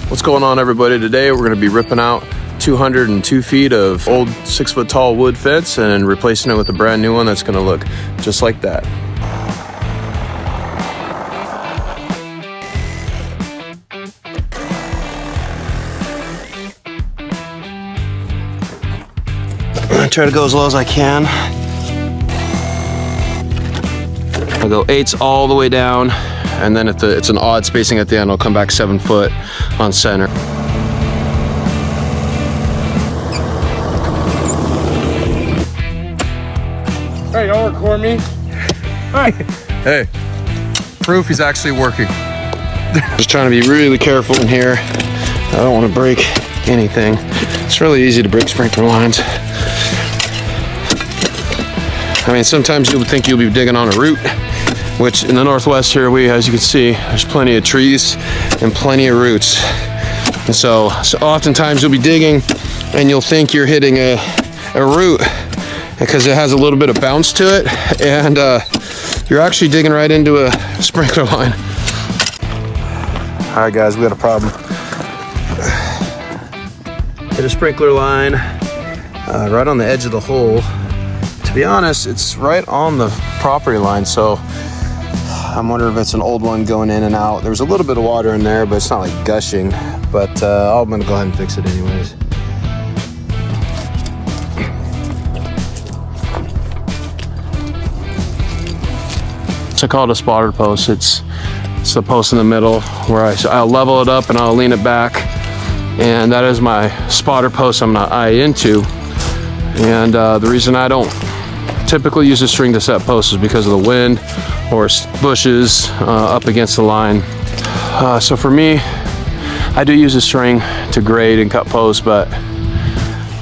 What's going on, everybody? Today we're going to be ripping out 202 feet of old 6 foot tall wood fence and replacing it with a brand new one that's going to look just like that. I try to go as low as I can. I'll go 8s all the way down, and then if it's an odd spacing at the end, I'll come back 7 foot on center. Hey, don't record me. Hi. Hey, proof he's actually working. Just trying to be really careful in here. I don't want to break anything. It's really easy to break sprinkler lines. I mean, sometimes you'll think you'll be digging on a root, which in the Northwest here, as you can see, there's plenty of trees and plenty of roots. And so oftentimes you'll be digging and you'll think you're hitting a root because it has a little bit of bounce to it, and you're actually digging right into a sprinkler line. All right, guys, we got a problem. Hit a sprinkler line right on the edge of the hole. To be honest, it's right on the property line, so I'm wondering if it's an old one going in and out. There's a little bit of water in there, but it's not like gushing, but I'm gonna go ahead and fix it anyways. I call it a spotter post. It's the post in the middle where I'll level it up and I'll lean it back, and that is my spotter post I'm gonna eye into. And the reason I don't typically use a string to set posts is because of the wind or bushes up against the line. So for me, I do use a string to grade and cut posts, but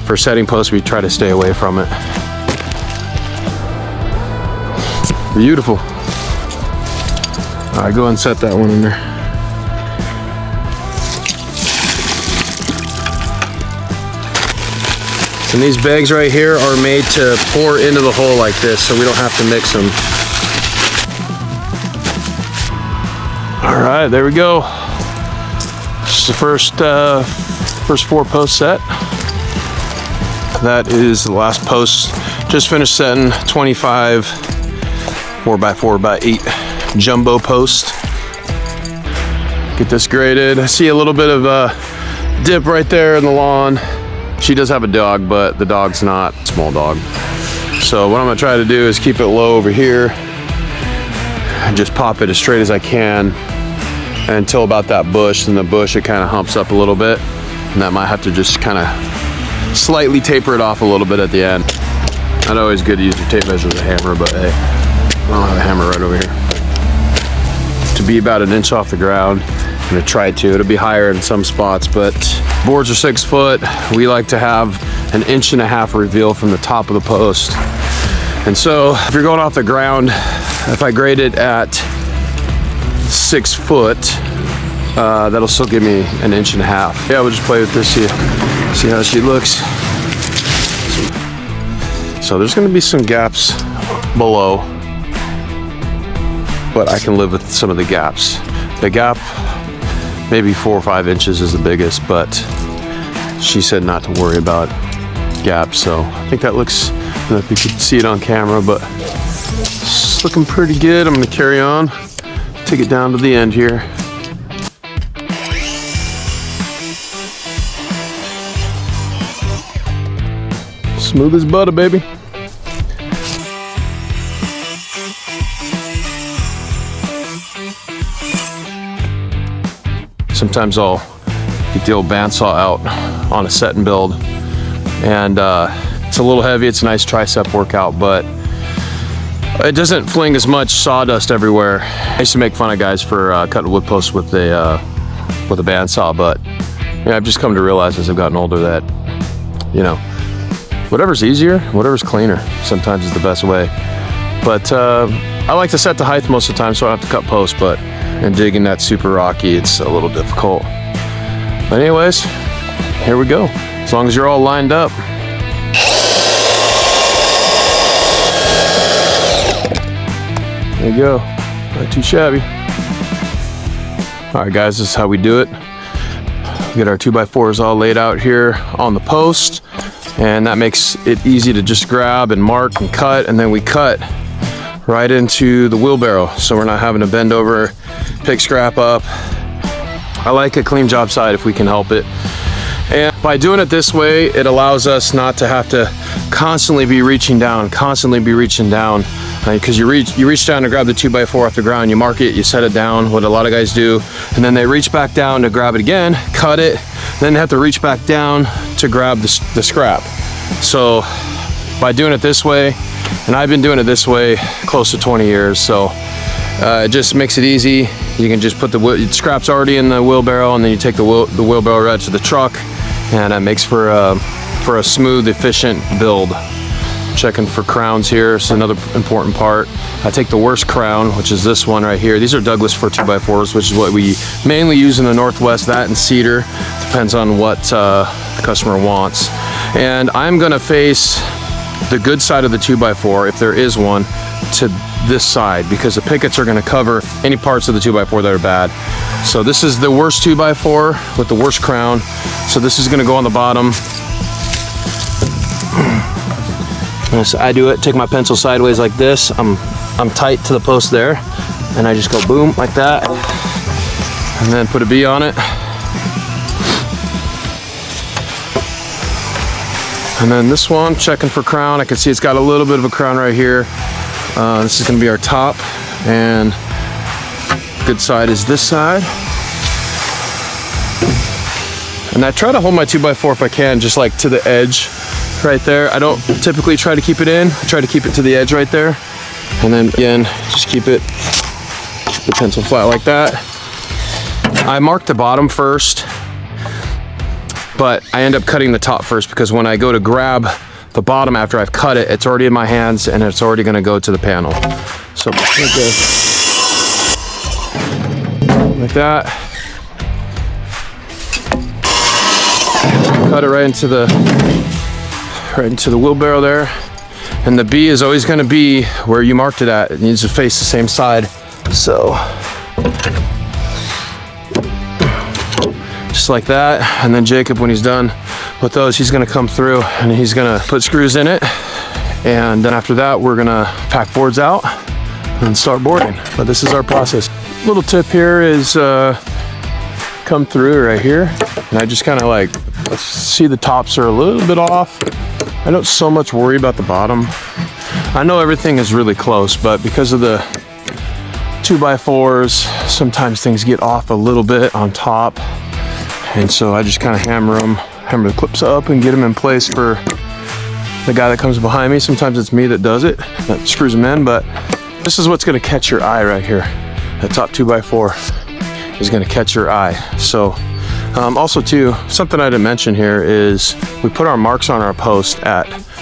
for setting posts, we try to stay away from it. Beautiful. All right, go ahead and set that one in there. And these bags right here are made to pour into the hole like this, so we don't have to mix them. All right, there we go. This is the first 4 post set. That is the last post. Just finished setting 25 4x4x8 jumbo post. Get this graded. I see a little bit of a dip right there in the lawn. She does have a dog, but the dog's not a small dog. So what I'm gonna try to do is keep it low over here and just pop it as straight as I can until about that bush. And the bush, it kind of humps up a little bit, and that might have to just kind of slightly taper it off a little bit at the end. Not always good to use your tape measure with a hammer, but hey, I don't have a hammer right over here. To be about 1 inch off the ground. I'm gonna try to. It'll be higher in some spots, but boards are 6 foot. We like to have 1.5 inch reveal from the top of the post. And so if you're going off the ground, if I grade it at 6 foot, that'll still give me 1.5 inches. Yeah, we'll just play with this, see how she looks. So there's gonna be some gaps below, but I can live with some of the gaps. The gap, maybe 4 or 5 inches is the biggest, but she said not to worry about gaps. So I think that looks, I don't know if you can see it on camera, but it's looking pretty good. I'm gonna carry on, take it down to the end here. Smooth as butter, baby. Sometimes I'll get the old bandsaw out on a set and build, and it's a little heavy. It's a nice tricep workout, but it doesn't fling as much sawdust everywhere. I used to make fun of guys for cutting wood posts with a bandsaw, but yeah, I've just come to realize as I've gotten older that, you know, whatever's easier, whatever's cleaner, sometimes is the best way. But I like to set the height most of the time, so I don't have to cut posts, but and digging that super rocky, it's a little difficult. But anyways, here we go. As long as you're all lined up. There you go, not too shabby. All right guys, this is how we do it. get our 2x4s all laid out here on the post, and that makes it easy to just grab and mark and cut, and then we cut right into the wheelbarrow, so we're not having to bend over, pick scrap up. I like a clean job site if we can help it. And by doing it this way, it allows us not to have to constantly be reaching down, because you reach down to grab the 2x4 off the ground, you mark it, you set it down, what a lot of guys do, and then they reach back down to grab it again, cut it, then they have to reach back down to grab the scrap. So by doing it this way, and I've been doing it this way close to 20 years, so it just makes it easy. You can just put the scraps already in the wheelbarrow, and then you take the wheelbarrow right to the truck, and that makes for a smooth, efficient build. Checking for crowns here is another important part. I take the worst crown, which is this one right here. These are Douglas for 2x4s, which is what we mainly use in the Northwest, that and cedar. Depends on what the customer wants. And I'm gonna face the good side of the 2x4, if there is one, to this side, because the pickets are going to cover any parts of the 2x4 that are bad. So this is the worst 2x4 with the worst crown. So this is going to go on the bottom. So I do it, take my pencil sideways like this. I'm tight to the post there, and I just go boom like that, and then put a B on it. And then this one, checking for crown. I can see it's got a little bit of a crown right here. This is gonna be our top, and good side is this side. And I try to hold my 2x4 if I can, just like to the edge right there. I don't typically try to keep it in. I try to keep it to the edge right there. And then again, just keep the pencil flat like that. I mark the bottom first, but I end up cutting the top first, because when I go to grab the bottom after I've cut it, it's already in my hands and it's already gonna go to the panel. So like that. Cut it right into the wheelbarrow there. And the B is always gonna be where you marked it at. It needs to face the same side. So just like that. And then Jacob, when he's done with those, he's gonna come through and he's gonna put screws in it. And then after that, we're gonna pack boards out and start boarding. But this is our process. Little tip here is come through right here. And I just kind of like see the tops are a little bit off. I don't so much worry about the bottom. I know everything is really close, but because of the 2x4s, sometimes things get off a little bit on top. And so I just kind of hammer the clips up and get them in place for the guy that comes behind me. Sometimes it's me that does it, that screws them in, but this is what's gonna catch your eye right here. That top 2x4 is gonna catch your eye. So also too, something I didn't mention here is we put our marks on our post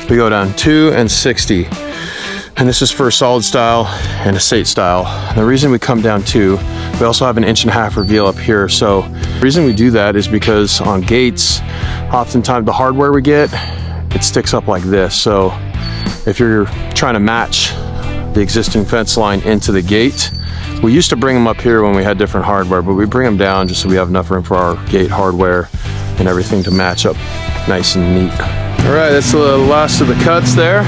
we go down 2 and 60. And this is for a solid style and a Sate style. And the reason we come down 2, we also have an 1.5" reveal up here. So the reason we do that is because on gates, oftentimes the hardware we get, it sticks up like this. So if you're trying to match the existing fence line into the gate, we used to bring them up here when we had different hardware, but we bring them down just so we have enough room for our gate hardware and everything to match up nice and neat. All right, that's the last of the cuts there.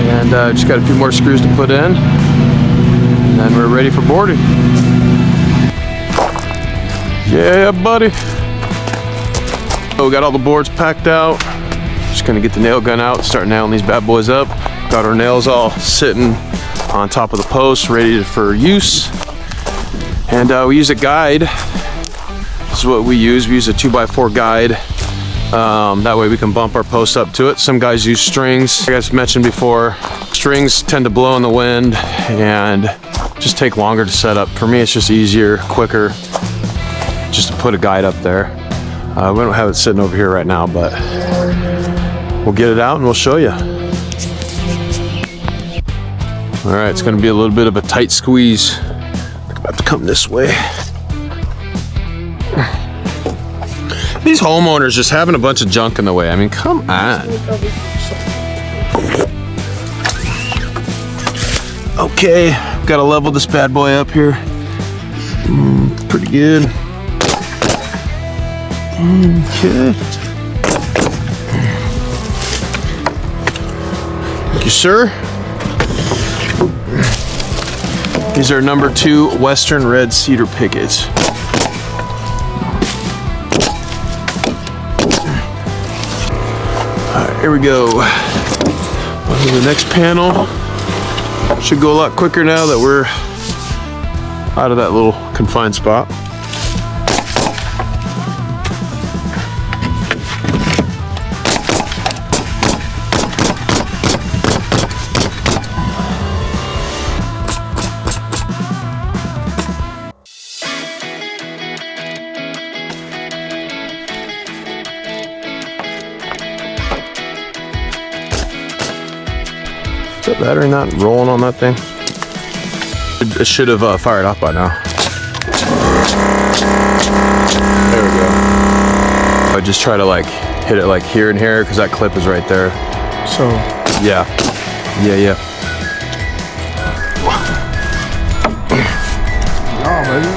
And just got a few more screws to put in, and then we're ready for boarding. Yeah, buddy. So we got all the boards packed out. Just gonna get the nail gun out, start nailing these bad boys up. Got our nails all sitting on top of the post, ready for use. And we use a guide. This is what we use. We use a 2x4 guide. That way we can bump our post up to it. Some guys use strings. Like I mentioned before, strings tend to blow in the wind and just take longer to set up. For me, it's just easier, quicker, just to put a guide up there. We don't have it sitting over here right now, but we'll get it out and we'll show you. All right, it's gonna be a little bit of a tight squeeze. I'm about to come this way. These homeowners just having a bunch of junk in the way. I mean, come on. Okay, gotta level this bad boy up here. Pretty good. Okay. Thank you, sir. These are number 2 Western Red Cedar Pickets. All right, here we go. On to the next panel. Should go a lot quicker now that we're out of that little confined spot. Is that battery not rolling on that thing? It should have fired up by now. There we go. I just try to like hit it like here and here because that clip is right there. So. Yeah. Yeah. Oh, baby.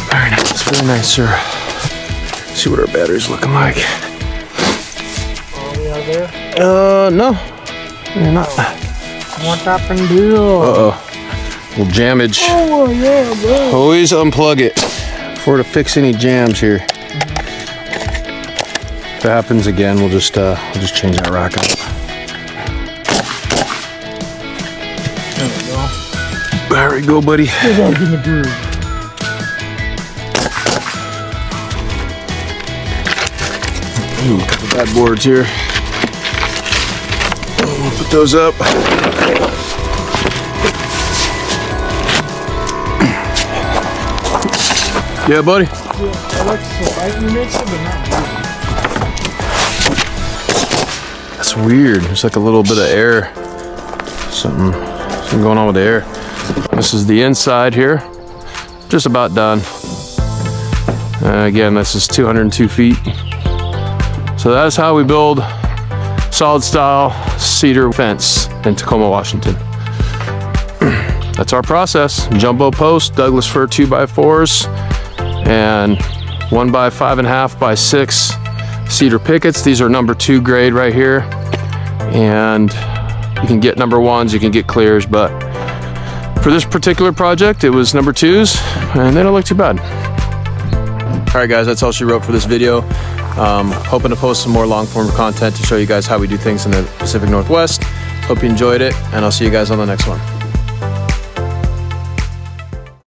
Very nice, very nice, sir. See what our battery's looking like. Are we out there? No. You're not. What happened to you? Uh-oh. Little jammage. Oh, yeah, bro. Always unplug it before to fix any jams here. If it happens again, we'll just change that rack up. There we go. There we go, buddy. Get up in the groove. Ooh, a couple bad boards here. We'll put those up. Yeah, buddy. Yeah, I like the lightning mix it, but not really. That's weird. There's like a little bit of air. Something going on with the air. This is the inside here. Just about done. Again, this is 202 feet. So that's how we build solid style cedar fence in Tacoma, Washington. That's our process. Jumbo post, Douglas fir 2x4s, and 1x5.5 by 6 cedar pickets. These are number 2 grade right here. And you can get number 1s, you can get clears, but for this particular project, it was number 2s, and they don't look too bad. All right, guys, that's all she wrote for this video. Hoping to post some more long form content to show you guys how we do things in the Pacific Northwest. Hope you enjoyed it, and I'll see you guys on the next one.